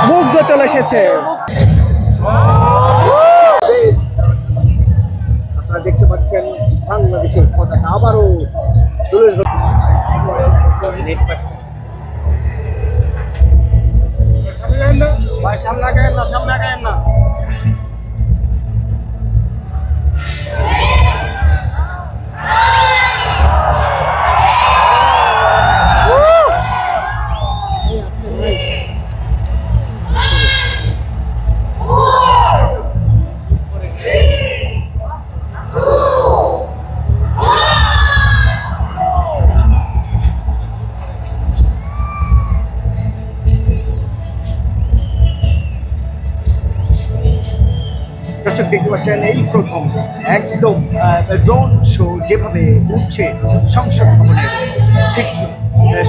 মুগ্ধ চলে এসেছে। আপনারা দেখতে পাচ্ছেন বাংলাদেশের পতাকা আবারও তুলে সামনে আগায় না দর্শক দেখতে পাচ্ছেন এই প্রথম একদম ড্রোন শো যেভাবে উঠছে সংসদ ভবনের ঠিক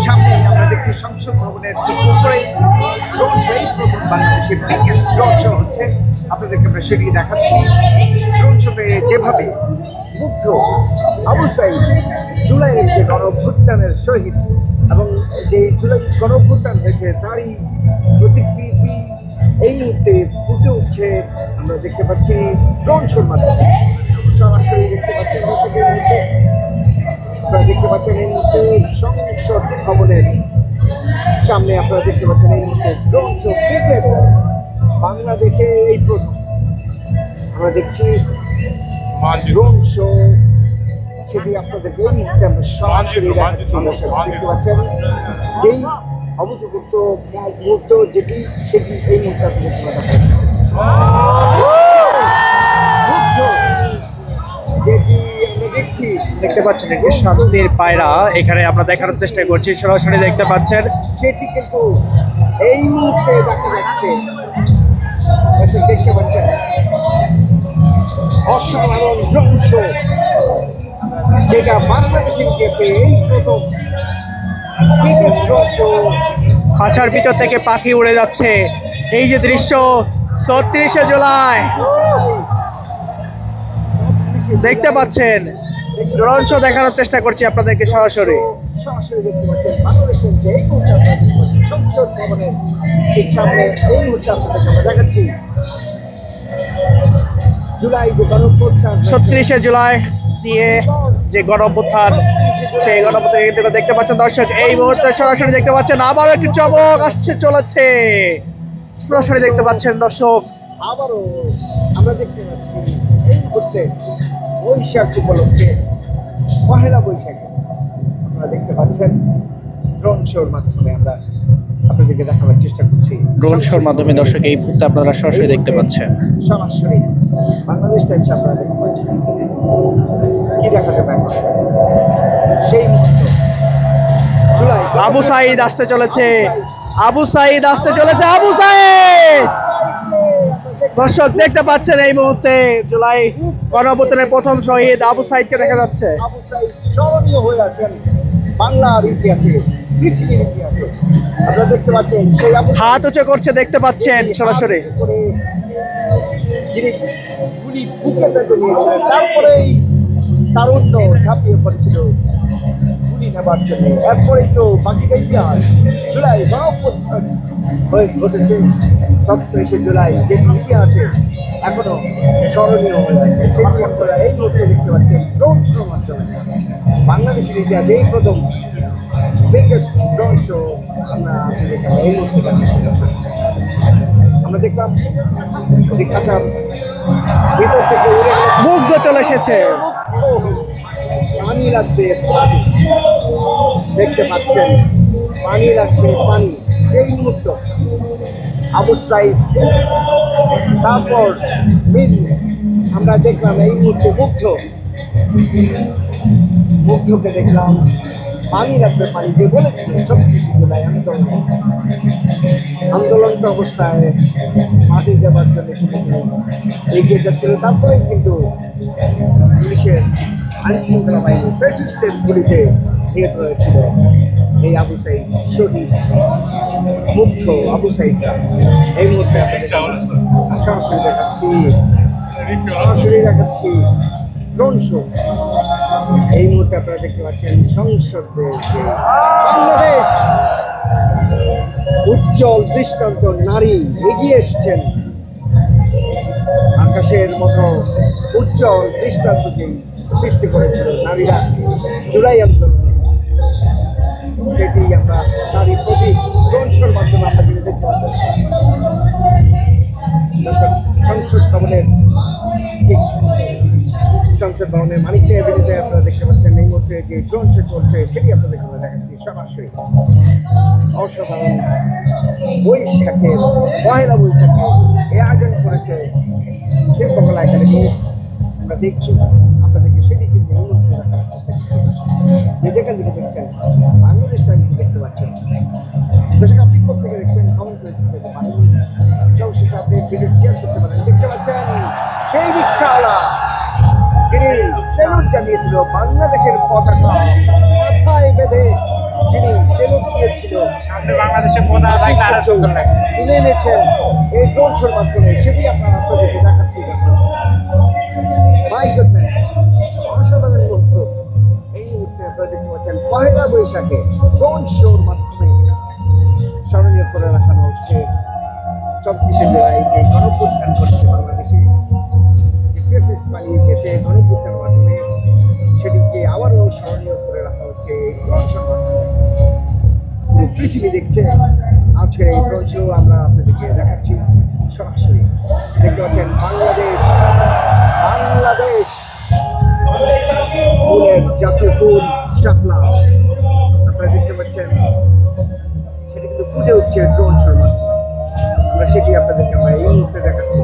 সামনে আমরা দেখছি সংসদ ভবনের ঠিক উপরেই ড্রোন শো এই প্রথম বাংলাদেশের বিগেস্ট ড্রোন শো হচ্ছে। আপনাদেরকে আমরা সেটি দেখাচ্ছি। ড্রোন শোতে যেভাবে মুগ্ধ আবু সাঈদ জুলাইয়ের যে গণঅভ্যুত্থানের শহীদ এবং যে জুলাই গণঅভ্যুত্থান হয়েছে তারই প্রতিকৃতি এই মুহূর্তে ফুটে উঠছে। আমরা দেখতে পাচ্ছি ড্রোন শোর মাধ্যমে সরাসরি দেখতে পাচ্ছেন দর্শকের মধ্যে আপনারা দেখতে পাচ্ছেন এই মুহূর্তে সংসদ ভবনের সামনে আপনারা দেখতে পাচ্ছেন এই মুহূর্তে ড্রোন শো বিগেস্ট বাংলাদেশে এই প্রথম আমরা দেখছি ড্রোন শো সেটি আপনাদেরকে এই মুহূর্তে আমরা সরাসরি দেখাচ্ছি। দেখতে পাচ্ছেন যেই অভূতপূর্ব মুহূর্ত যেটি সেটি এই মুহূর্তে দেখতে পাচ্ছেন একটি শান্তির পায়রা এখানে আমরা দেখানোর চেষ্টা করছি, সরাসরি দেখতে পাচ্ছেন সেটি কিন্তু এই মুহূর্তে দেখা যাচ্ছে। দেখতে পাচ্ছেন অসাধারণ ড্রোন শো যেটা বাংলাদেশে গিয়েছে এই প্রথম খাঁচার ভিতর থেকে পাখি উড়ে যাচ্ছে। এই যে দৃশ্য ৩৬শে জুলাই দেখতে পাচ্ছেন। ড্রোন শো দেখানোর চেষ্টা করছি আপনাদেরকে সরাসরি। দেখতে পাচ্ছেন বাংলাদেশের যে সংসদ ভবনের ঠিক সামনে এই মুহূর্তে আপনাদেরকে আমরা দেখাচ্ছি জুলাই যে গণঅভ্যুত্থান ৩৬শে জুলাই দিয়ে যে গণঅভ্যুত্থান সেই গণঅভ্যুত্থান কিন্তু দেখতে পাচ্ছেন দর্শক এই মুহূর্তে সরাসরি দেখতে পাচ্ছেন। আবারও একটি চমক আসছে চলেছে, সরাসরি দেখতে পাচ্ছেন দর্শক। আবারও আমরা দেখতে পাচ্ছি এই মুহূর্তে বৈশাখ উপলক্ষে পহেলা বৈশাখে আপনারা দেখতে পাচ্ছেন ড্রোন শোর মাধ্যমে আমরা আপনাদেরকে দেখাবার চেষ্টা করছি। ড্রোন শোর মাধ্যমে দর্শক এই মুহূর্তে আপনারা সরাসরি দেখতে পাচ্ছেন। সরাসরি বাংলাদেশ টাইমস আপনারা দেখতে পাচ্ছেন। কি দেখাতে পারেন সেই মুহূর্ত জুলাই আবু সাঈদ আসতে চলেছে, আবু সাঈদ আসতে চলেছে, আবু সাঈদ দর্শক দেখতে পাচ্ছেন এই মুহূর্তে জুলাই গণঅভ্যুত্থানের প্রথম শহীদ আবু সাঈদকে দেখা যাচ্ছে। আবু সাঈদ স্মরণীয় হয়ে আছেন বাংলার ইতিহাসে, পৃথিবীর ইতিহাসে। আপনারা দেখতে পাচ্ছেন সেই হাত উঁচু করছে, দেখতে পাচ্ছেন সরাসরি। যিনি গুলি বুকে পেতে নিয়েছিলেন তারপরেই তারুণ্য ঝাঁপিয়ে পড়েছিল গুলি নেবার জন্য। এরপরেই তো বাকিটা ইতিহাস। জুলাই গণঅভ্যুত্থান হয়ে ঘটেছে ৩৬শে জুলাই, যে ইতিহাসে এখনো স্মরণীয় হয়ে আছে। সেটি আপনারা এই মুহূর্তে দেখতে পাচ্ছেন ড্রোন শোর মাধ্যমে বাংলাদেশের ইতিহাসে এই প্রথম বিগেস্ট ড্রোন শো আমরা এই মুহূর্তে দেখাচ্ছি। আমরা দেখলাম খাঁচার ভিতর থেকে মুগ্ধ চলে এসেছে। পানি লাগবে, পানি দেখতে পাচ্ছেন পানি লাগবে, পানি। সেই মুহূর্ত আবু সাঈদ তারপর আমরা দেখলাম এই মুহূর্তে মুগ্ধকে দেখলাম পানি লাগবে, পানি যে বলেছিলেন ৩৬শে জুলাই আন্দোলন অবস্থায় মাটি দেওয়ার জন্য এগিয়ে যাচ্ছিল। তারপরে কিন্তু পুলিশের আইনশৃঙ্খলা বাহিনী ফ্যাসিস্টের গুলিতে নিহত হয়েছিল এই আবু সাঈদ শহীদ মুগ্ধ আবু সাঈদরা। এই মুহূর্তে সরাসরি দেখাচ্ছি ড্রোন শো এই মুহূর্তে আপনারা দেখতে পাচ্ছেন সংসদের যে বাংলাদেশ উজ্জ্বল দৃষ্টান্ত নারী এগিয়ে এসছেন আকাশের মতো উজ্জ্বল দৃষ্টান্তকে সৃষ্টি করেছিল নারীরা জুলাই আন্দোলনে। সেটি আমরা নারী প্রতীক ড্রোন মাধ্যমে আমরা কিন্তু দেখতে পাচ্ছি। সংসদ ভবনের ঠিক সংসদ ভবনের মালিকদের বিরুদ্ধে আপনারা দেখতে পাচ্ছেন এই মুহূর্তে যে ড্রোন শো চলছে সেটি আপনাদের আমরা দেখাচ্ছি সরাসরি। অসাধারণ বৈশাখের পয়লা বৈশাখে এ আয়োজন করেছে শিল্পকলা একাডেমি। আমরা দেখছি আপনাদেরকে সেটি কিন্তু এই মুহূর্তে দেখার চেষ্টা করছি। যেখান থেকে দেখছেন বাংলাদেশ টাইমস দেখতে পাচ্ছেন। দর্শক আপনি কোথেকে দেখছেন কমেন্ট করে দিতে পারেন। সবশেষে আপনি ভিডিও শেয়ার করতে পারেন। দেখতে পাচ্ছেন সেই রিক্সাওয়ালা যিনি সেলুট জানিয়েছিল বাংলাদেশের পতাকা মাথায় বেঁধে, যিনি সেলুট দিয়েছিল সামনে বাংলাদেশের পতাকা থাকলে আরো সুন্দর লাগে। তুলে এনেছেন এই ড্রোন শোর মাধ্যমে, সেটি আপনাদেরকে দেখাচ্ছি। মাই গুডনেস, অসাধারণ মুহূর্ত। এই মুহূর্তে আপনারা দেখতে পাচ্ছেন পয়লা বৈশাখে ড্রোন শোর মাধ্যমে স্মরণীয় করে রাখানো হচ্ছে 34 জেলায় যে গণপ্রত্যান করছে বাংলাদেশে, ফেসিস্ট পালিয়ে গেছে গণপ্রত্যানের মাধ্যমে, সেটিকে আবারও স্মরণীয় করে রাখা হচ্ছে এই ড্রোন শোর মাধ্যমে। পুরো পৃথিবী দেখছে আজকের এই ড্রোন শো, আমরা আপনাদেরকে দেখাচ্ছি সরাসরি। দেখতে পাচ্ছেন বাংলাদেশ, বাংলাদেশ ফুলের জাতীয় ফুল শাপলা আপনারা দেখতে পাচ্ছেন, সেটি কিন্তু ফুটে উঠছে ড্রোন শোর মাধ্যমে। আমরা সেটি আপনাদেরকে আমরা এই মুহূর্তে দেখাচ্ছি।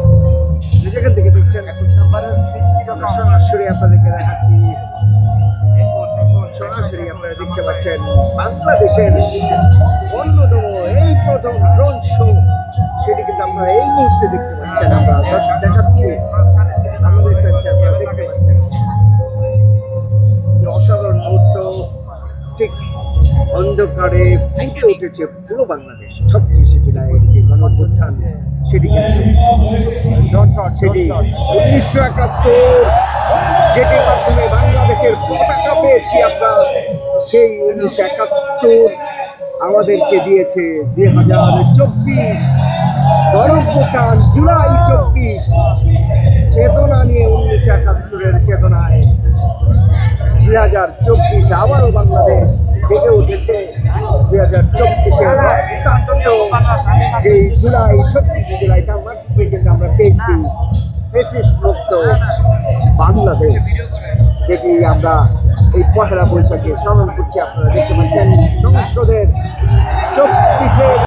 যেখান থেকে দেখছেন 21 নম্বরের সরাসরি আপনাদেরকে দেখাচ্ছি। সরাসরি আপনারা দেখতে পাচ্ছেন বাংলাদেশের অন্যতম এই প্রথম ড্রোন শো, সেটি কিন্তু আপনারা এই মুহূর্তে দেখতে পাচ্ছেন। আমরা দর্শক দেখাচ্ছি বাংলাদেশ টাইমসে আপনারা দেখতে পাচ্ছেন। অসাধারণ মুহূর্ত, ঠিক অন্ধকারে ফুটে উঠেছে পুরো বাংলাদেশ। 36 জেলায় যে গণঅভ্যুত্থান, সেটি কিন্তু সেটি 1971 যেটির মাধ্যমে বাংলাদেশের পতাকা পেয়েছি আমরা, সেই 1971 আমাদেরকে দিয়েছে 2024 গণঅভ্যুত্থান জুলাই 24 চেতনা নিয়ে 1971-এর চেতনায় 2024 আবারও বাংলাদেশ জেগে উঠেছে। 2024-এর সেই জুলাই 36 জুলাই তার মাধ্যমে কিন্তু আমরা পেয়েছি ফেসিস্ট মুক্ত বাংলাদেশ, যেটি আমরা এই পহেলা বৈশাখে স্মরণ করছি। আপনারা দেখতে পাচ্ছেন সংসদের 34